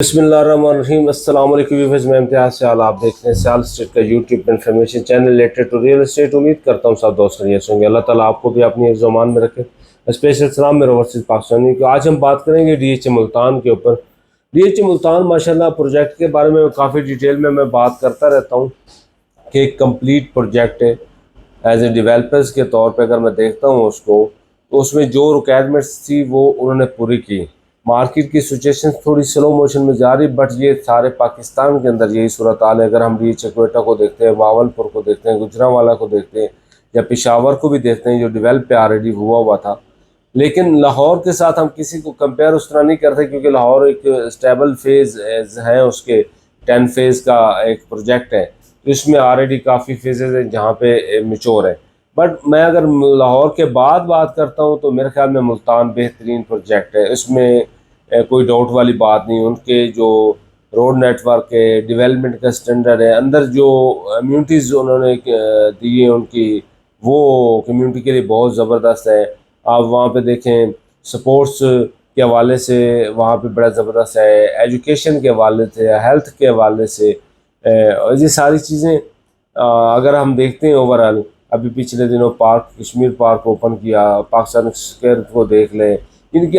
बिस्मिल्लाहिर्रहमानिर्रहीम। अस्सलाम वालेकुम व्यूअर्स, मैं इम्तियाज़ सयाल, आप देख रहे हैं सयाल स्टेट का YouTube information channel related to real estate. उम्मीद करता हूँ सब दोस्त खैरियत से होंगे। अल्लाह ताला आपको भी अपनी ज़ुबान में रखे। स्पेशल सलाम मेरे ओवरसीज़ पाकिस्तानी को। आज हम बात करेंगे DH मुल्तान के ऊपर। DH मुल्तान माशाल्लाह प्रोजेक्ट के बारे में काफ़ी डिटेल में मैं बात करता रहता हूँ कि एक कम्प्लीट प्रोजेक्ट है। एज ए डिवेलपर्स के तौर पर अगर मैं देखता हूँ उसको, तो उसमें जो रिक्वायरमेंट्स थी वो उन्होंने पूरी की। मार्केट की सिचुएशन थोड़ी स्लो मोशन में जा रही, बट ये सारे पाकिस्तान के अंदर यही सूरत हाल है। अगर हम DH क्वेटा को देखते हैं, बावलपुर को देखते हैं, गुजरांवाला को देखते हैं, या पेशावर को भी देखते हैं जो डेवलप पे ऑलरेडी हुआ था। लेकिन लाहौर के साथ हम किसी को कंपेयर उस तरह नहीं करते, क्योंकि लाहौर एक स्टेबल फेज़ है, उसके 10 फेज़ का एक प्रोजेक्ट है, तो इसमें ऑलरेडी काफ़ी फेजेज़ हैं जहाँ पे मिच्योर है। बट मैं अगर लाहौर के बाद बात करता हूँ तो मेरे ख्याल में मुल्तान बेहतरीन प्रोजेक्ट है। इसमें कोई डाउट वाली बात नहीं। उनके जो रोड नेटवर्क है, डेवलपमेंट का स्टैंडर्ड है, अंदर जो कम्यूनिटीज़ उन्होंने दी है उनकी, वो कम्यूनिटी के लिए बहुत ज़बरदस्त है। आप वहाँ पे देखें, स्पोर्ट्स के हवाले से वहाँ पे बड़ा ज़बरदस्त है, एजुकेशन के हवाले से, हेल्थ के हवाले से, और ये सारी चीज़ें अगर हम देखते हैं ओवरऑल। अभी पिछले दिनों कश्मीर पार्क ओपन किया, पाकिस्तान स्क्वायर को देख लें, इनके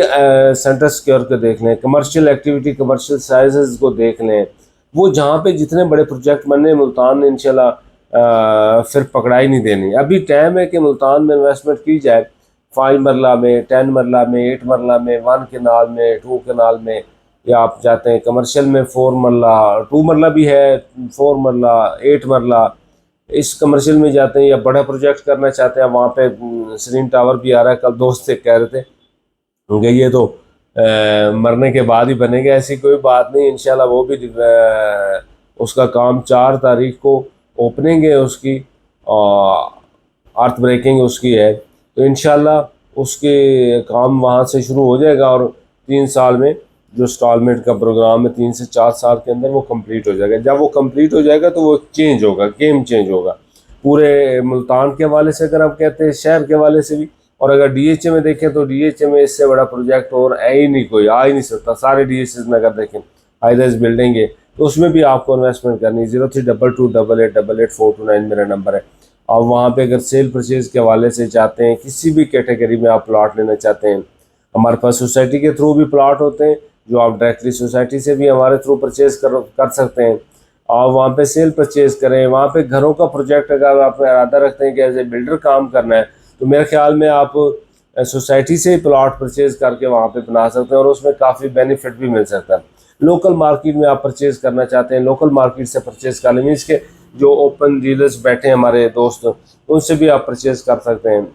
सेंटर स्क्वायर को देख लें, कमर्शियल एक्टिविटी, कमर्शियल साइजेस को देख लें। वो जहाँ पे जितने बड़े प्रोजेक्ट बने, मुल्तान ने इंशाल्लाह फिर पकड़ाई नहीं देनी। अभी टाइम है कि मुल्तान में इन्वेस्टमेंट की जाए। 5 मरला में, 10 मरला में, 8 मरला में, 1 कनाल में, 2 कनाल में, या आप जाते हैं कमर्शियल में 4 मरला, 2 मरला भी है, 4 मरला, 8 मरला, इस कमर्शियल में जाते हैं, या बड़ा प्रोजेक्ट करना चाहते हैं। वहाँ पे सरीन टावर भी आ रहा है, कल दोस्त से कह रहे थे क्योंकि ये तो मरने के बाद ही बनेगा, ऐसी कोई बात नहीं। इंशाल्लाह वो भी उसका काम 4 तारीख को ओपनिंग है उसकी, और अर्थ ब्रेकिंग उसकी है, तो इंशाल्लाह उसके काम वहाँ से शुरू हो जाएगा। और 3 साल में जो इंस्टॉलमेंट का प्रोग्राम है, 3 से 4 साल के अंदर वो कंप्लीट हो जाएगा। जब वो कंप्लीट हो जाएगा तो वो चेंज होगा, गेम चेंज होगा पूरे मुल्तान के हवाले से, अगर आप कहते हैं शहर के हवाले से भी। और अगर DH में देखें तो DH में इससे बड़ा प्रोजेक्ट और है ही नहीं, कोई आ ही नहीं सकता। सारे DH में अगर देखें हाईराइज बिल्डिंग है, तो उसमें भी आपको इन्वेस्टमेंट करनी। 0322888429 मेरा नंबर है। और वहाँ पे अगर सेल परचेज के हवाले से चाहते हैं, किसी भी कैटेगरी में आप प्लाट लेना चाहते हैं, हमारे पास सोसाइटी के थ्रू भी प्लाट होते हैं, जो आप डायरेक्टली सोसाइटी से भी हमारे थ्रू परचेज कर सकते हैं। और वहाँ पे सेल परचेज करें। वहाँ पे घरों का प्रोजेक्ट अगर आप इरादा रखते हैं कि एज ए बिल्डर काम करना है, तो मेरे ख्याल में आप सोसाइटी से ही प्लाट परचेज करके वहाँ पे बना सकते हैं, और उसमें काफ़ी बेनिफिट भी मिल सकता है। लोकल मार्केट में आप परचेज करना चाहते हैं, लोकल मार्केट से परचेज कर लें। मीन्स के जो ओपन डीलर्स बैठे हैं हमारे दोस्त, उनसे भी आप परचेज कर सकते हैं।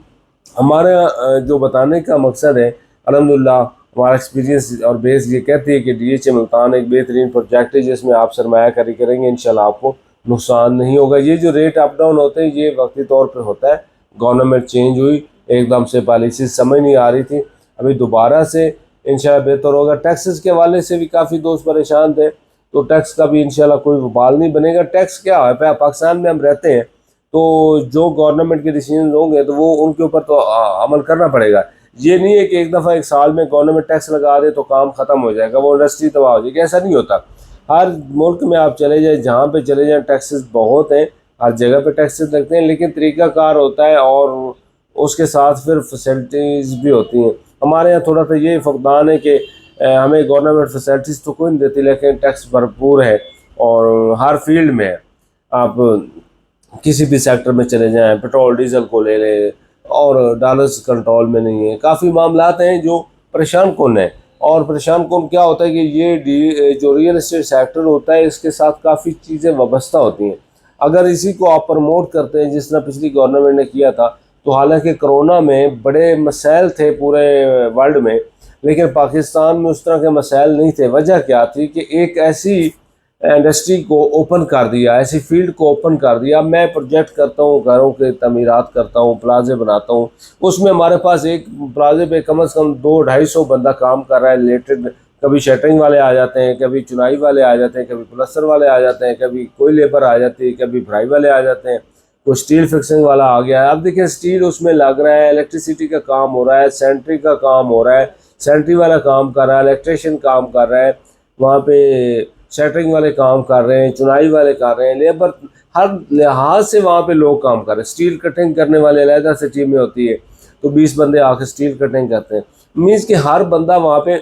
हमारा जो बताने का मकसद है, अल्हम्दुलिल्लाह हमारा एक्सपीरियंस और बेस ये कहती है कि DH मुल्तान एक बेहतरीन प्रोजेक्ट है, जिसमें आप सरमायाकारी करेंगे इंशाल्लाह आपको नुकसान नहीं होगा। ये जो रेट अप डाउन होते हैं, ये वक्ती तौर पे होता है। गवर्नमेंट चेंज हुई, एकदम से पॉलिसी समझ नहीं आ रही थी, अभी दोबारा से इंशाल्लाह बेहतर होगा। टैक्सेस के हवाले से भी काफ़ी दोस्त परेशान थे, तो टैक्स का भी इंशाल्लाह कोई बवाल नहीं बनेगा। टैक्स क्या है, पाकिस्तान में हम रहते हैं, तो जो गवर्नमेंट के डिसीजन होंगे तो वो उनके ऊपर तो अमल करना पड़ेगा। ये नहीं है कि एक दफ़ा एक साल में गवर्नमेंट टैक्स लगा दे तो काम ख़त्म हो जाएगा, वो इंडस्ट्री तबाह हो जाएगी, ऐसा नहीं होता। हर मुल्क में आप चले जाए, जहाँ पे चले जाएँ, टैक्सेस बहुत हैं, हर जगह पे टैक्सेस लगते हैं, लेकिन तरीक़ाकार होता है और उसके साथ फिर फैसिलिटीज़ भी होती हैं। हमारे यहाँ थोड़ा सा ये फकदान है कि हमें गवर्नमेंट फैसिलिटीज़ तो कोई नहीं देती, लेकिन टैक्स भरपूर है और हर फील्ड में है। आप किसी भी सेक्टर में चले जाएं, पेट्रोल डीजल को ले लें, और डॉलर्स कंट्रोल में नहीं है। काफ़ी मामलात हैं जो परेशान कौन है। और परेशान कौन क्या होता है कि ये जो रियल एस्टेट सेक्टर होता है, इसके साथ काफ़ी चीज़ें वाबस्ता होती हैं। अगर इसी को आप प्रमोट करते हैं, जिस तरह पिछली गवर्नमेंट ने किया था, तो हालांकि कोरोना में बड़े मसाइल थे पूरे वर्ल्ड में, लेकिन पाकिस्तान में उस तरह के मसाइल नहीं थे। वजह क्या थी कि एक ऐसी इंडस्ट्री को ओपन कर दिया, ऐसी फील्ड को ओपन कर दिया। मैं प्रोजेक्ट करता हूँ, घरों के तमीरात करता हूँ, प्लाजे बनाता हूँ, उसमें हमारे पास एक प्लाजे पे कम से कम 200-250 बंदा काम कर रहा है रिलेटेड। कभी शटरिंग वाले आ जाते हैं, कभी चुनाई वाले आ जाते हैं, कभी प्लस्तर वाले आ जाते हैं, कभी कोई लेबर आ जाती है, कभी भराई वाले आ जाते हैं, कोई स्टील फिक्सिंग वाला आ गया है। अब देखिए, स्टील उसमें लग रहा है, इलेक्ट्रिसिटी का काम हो रहा है, सेंट्री का काम हो रहा है, सेंट्री वाला काम कर रहा है, इलेक्ट्रिशियन काम कर रहा है, वहाँ पे शटरिंग वाले काम कर रहे हैं, चुनाई वाले कर रहे हैं, लेबर हर लिहाज से वहाँ पे लोग काम कर रहे हैं। स्टील कटिंग करने वाले अलहदा से टीम में होती है, तो 20 बंदे आके स्टील कटिंग करते हैं। मीन्स कि हर बंदा वहाँ पे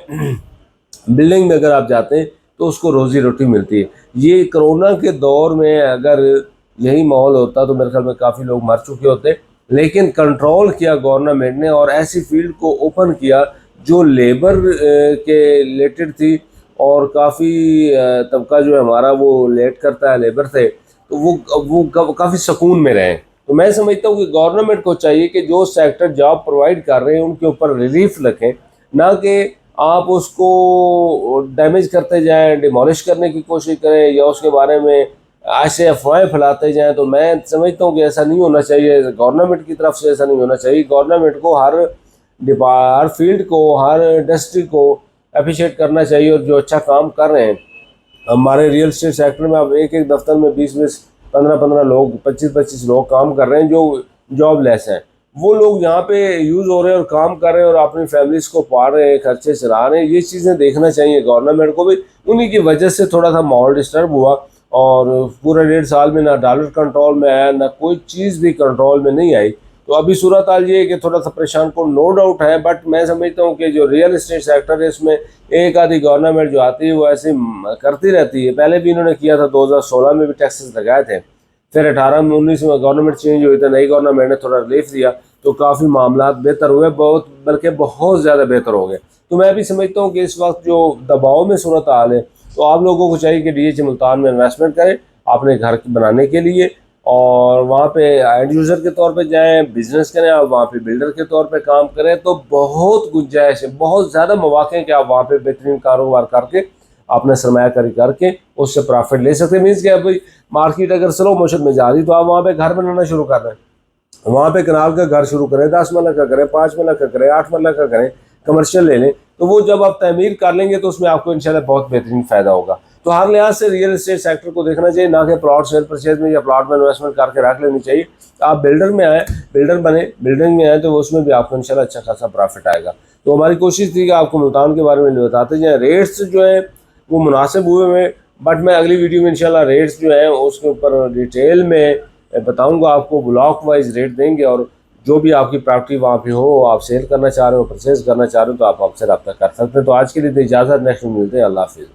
बिल्डिंग में अगर आप जाते हैं तो उसको रोज़ी रोटी मिलती है। ये कोरोना के दौर में अगर यही माहौल होता तो मेरे ख्याल में काफ़ी लोग मर चुके होते, लेकिन कंट्रोल किया गवर्नमेंट ने और ऐसी फील्ड को ओपन किया जो लेबर के रिलेटेड थी, और काफ़ी तबका जो है हमारा वो लेट करता है लेबर से, तो वो काफ़ी सुकून में रहें। तो मैं समझता हूँ कि गवर्नमेंट को चाहिए कि जो सेक्टर जॉब प्रोवाइड कर रहे हैं उनके ऊपर रिलीफ रखें, ना कि आप उसको डैमेज करते जाएं, डिमोलिश करने की कोशिश करें या उसके बारे में ऐसे अफवाहें फैलाते जाएं। तो मैं समझता हूँ कि ऐसा नहीं होना चाहिए, गवर्नमेंट की तरफ से ऐसा नहीं होना चाहिए। गवर्नमेंट को हर फील्ड को, हर इंडस्ट्री को अप्रिशिएट करना चाहिए, और जो अच्छा काम कर रहे हैं हमारे रियल एस्टेट सेक्टर में, अब एक एक दफ्तर में 20-20, 15-15 लोग, 25-25 लोग काम कर रहे हैं जो जॉबलेस हैं। वो लोग यहाँ पे यूज़ हो रहे हैं और काम कर रहे हैं और अपनी फैमिलीज़ को पाल रहे हैं, खर्चे चला रहे हैं। ये चीज़ें देखना चाहिए गवर्नमेंट को भी। उन्हीं की वजह से थोड़ा सा माहौल डिस्टर्ब हुआ, और पूरे 1.5 साल में ना डॉलर कंट्रोल में आया, ना कोई चीज़ भी कंट्रोल में नहीं आई। तो अभी सूरत हाल ये है कि थोड़ा सा परेशान को नो डाउट है, बट मैं समझता हूँ कि जो रियल एस्टेट सेक्टर है इसमें एक आधी गवर्नमेंट जो आती है वो ऐसे करती रहती है। पहले भी इन्होंने किया था, 2016 में भी टैक्सेस लगाए थे, फिर 18 में 19 में गवर्नमेंट चेंज हुई, तो नई गवर्नमेंट ने थोड़ा रिलीफ दिया, तो काफ़ी मामला बेहतर हुए, बहुत बल्कि बहुत ज़्यादा बेहतर हो गए। तो मैं भी समझता हूँ कि इस वक्त जो दबाव में सूरत हाल है, तो आप लोगों को चाहिए कि DH मुल्तान में इन्वेस्टमेंट करें अपने घर बनाने के लिए, और वहाँ पे एंड यूज़र के तौर पे जाएं, बिजनेस करें, आप वहाँ पे बिल्डर के तौर पे काम करें, तो बहुत गुंजाइश है, बहुत ज़्यादा मौके हैं कि आप वहाँ पे बेहतरीन कारोबार करके अपना सरमायाकारी करके उससे प्रॉफिट ले सकते हैं। मीन्स कि अभी मार्केट अगर स्लो मोशन में जा रही तो आप वहाँ पे घर बनाना शुरू कर रहे हैं, वहाँ पे कनाल का घर शुरू करें, 10 मरला का करें, 5 मरला का करें, 8 मरला का करें, कमर्शियल ले लें, तो वो जब आप तमीर कर लेंगे तो उसमें आपको इंशाल्लाह बहुत बेहतरीन फ़ायदा होगा। तो हर लिहाज से रियल एस्टेट सेक्टर को देखना चाहिए, ना कि प्लॉट सेल परचेज में या प्लॉट में इन्वेस्टमेंट करके रख लेनी चाहिए। आप बिल्डर में आए, बिल्डर बने, बिल्डिंग में आए, तो उसमें भी आपको इंशाल्लाह अच्छा खासा प्रॉफिट आएगा। तो हमारी कोशिश थी कि आपको मुल्तान के बारे में बताते जाएँ। रेट्स जो है वो मुनासिब हुए हैं, बट मैं अगली वीडियो में इंशाल्लाह रेट्स जो है उसके ऊपर डिटेल में बताऊंगा आपको, ब्लॉक वाइज रेट देंगे, और जो भी आपकी प्रॉपर्टी वहाँ पे हो, आप सेल करना चाह रहे हो, परचेज करना चाह रहे हो, तो आप हमसे रब्ता कर सकते हैं। तो आज के लिए तो इजाज़त, नेक्स्ट मिलते हैं, अल्लाह हाफिज़।